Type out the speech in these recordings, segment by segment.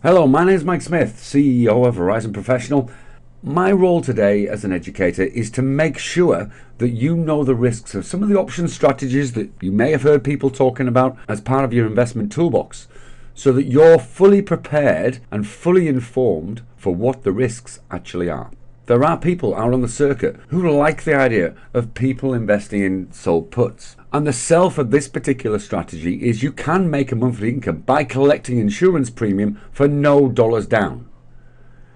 Hello, my name is Mike Smith, CEO of Horizon Professional. My role today as an educator is to make sure that you know the risks of some of the option strategies that you may have heard people talking about as part of your investment toolbox, so that you're fully prepared and fully informed for what the risks actually are. There are people out on the circuit who like the idea of people investing in sold puts. And the sell for this particular strategy is you can make a monthly income by collecting insurance premium for no dollars down.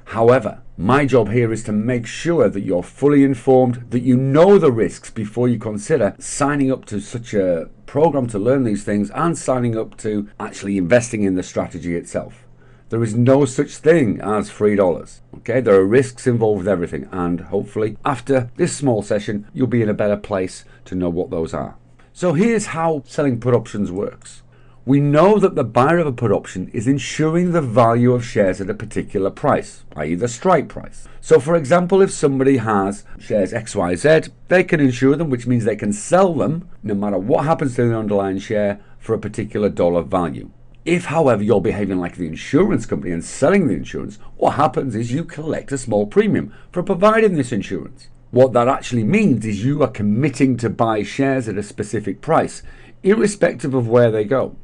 However, my job here is to make sure that you're fully informed, that you know the risks before you consider signing up to such a program to learn these things and signing up to actually investing in the strategy itself. There is no such thing as free dollars. Okay, there are risks involved with everything, and hopefully after this small session you'll be in a better place to know what those are. So here's how selling put options works. We know that the buyer of a put option is insuring the value of shares at a particular price, i.e. the strike price. So for example, if somebody has shares XYZ, they can insure them, which means they can sell them no matter what happens to the underlying share for a particular dollar value. If, however, you're behaving like the insurance company and selling the insurance, what happens is you collect a small premium for providing this insurance. What that actually means is you are committing to buy shares at a specific price, irrespective of where they go.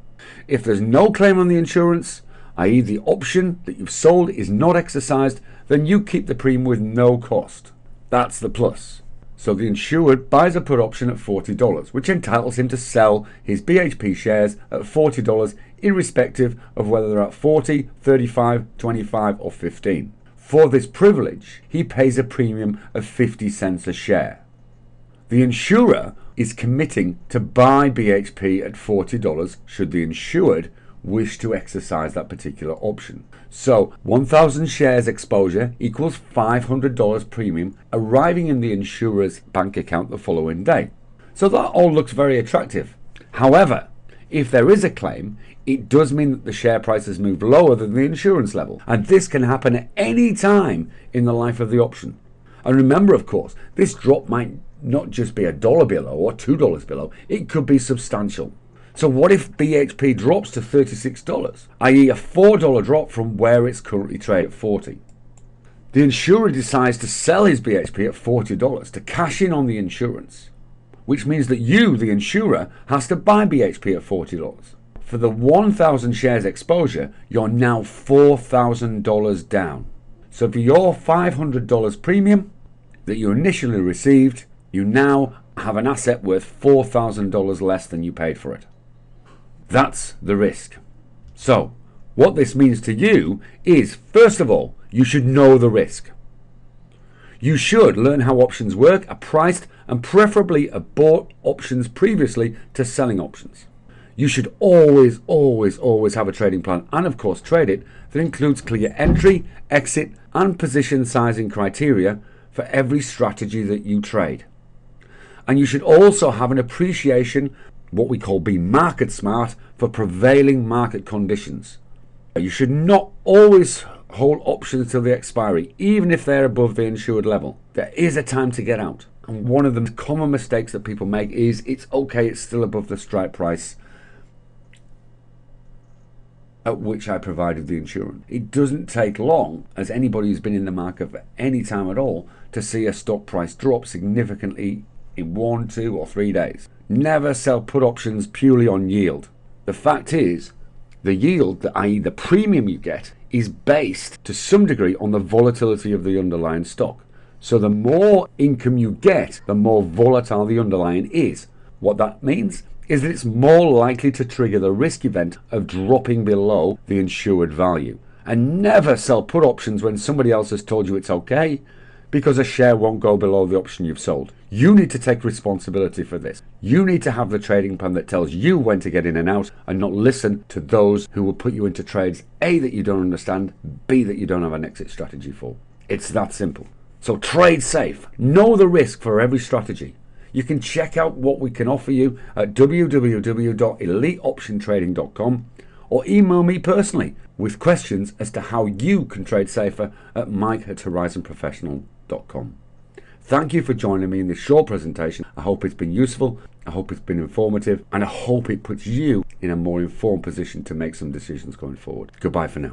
If there's no claim on the insurance, i.e. the option that you've sold is not exercised, then you keep the premium with no cost. That's the plus. So the insured buys a put option at $40, which entitles him to sell his BHP shares at $40, irrespective of whether they're at 40, 35, 25 or 15. For this privilege, he pays a premium of 50 cents a share. The insurer is committing to buy BHP at $40 should the insured wish to exercise that particular option. So 1,000 shares exposure equals $500 premium arriving in the insurer's bank account the following day. So that all looks very attractive. However, if there is a claim, it does mean that the share price has moved lower than the insurance level. And this can happen at any time in the life of the option. And remember, of course, this drop might not just be $1 below or $2 below. It could be substantial. So what if BHP drops to $36, i.e. a $4 drop from where it's currently traded at $40? The insurer decides to sell his BHP at $40 to cash in on the insurance, which means that you, the insurer, has to buy BHP at $40. For the 1,000 shares exposure, you're now $4,000 down. So for your $500 premium that you initially received, you now have an asset worth $4,000 less than you paid for it. That's the risk. So what this means to you is, first of all, you should know the risk. You should learn how options work, are priced, and preferably have bought options previously to selling options. You should always have a trading plan, and of course trade it, that includes clear entry, exit, and position sizing criteria for every strategy that you trade. And you should also have an appreciation, what we call being market smart, for prevailing market conditions. You should not always hold options till the expiry, even if they're above the insured level. There is a time to get out. And one of the common mistakes that people make is it's okay, it's still above the strike price at which I provided the insurance. It doesn't take long, as anybody who's been in the market for any time at all, to see a stock price drop significantly in 1, 2 or 3 days. Never sell put options purely on yield. The fact is, the yield, i.e. the premium you get, is based to some degree on the volatility of the underlying stock. So the more income you get, the more volatile the underlying is. What that means is that it's more likely to trigger the risk event of dropping below the insured value. And never sell put options when somebody else has told you it's okay, because a share won't go below the option you've sold. You need to take responsibility for this. You need to have the trading plan that tells you when to get in and out, and not listen to those who will put you into trades, A, that you don't understand, B, that you don't have an exit strategy for. It's that simple. So trade safe. Know the risk for every strategy. You can check out what we can offer you at www.eliteoptiontrading.com, or email me personally with questions as to how you can trade safer at mike@horizonprofessional.com. Thank you for joining me in this short presentation. I hope it's been useful, I hope it's been informative, and I hope it puts you in a more informed position to make some decisions going forward. Goodbye for now.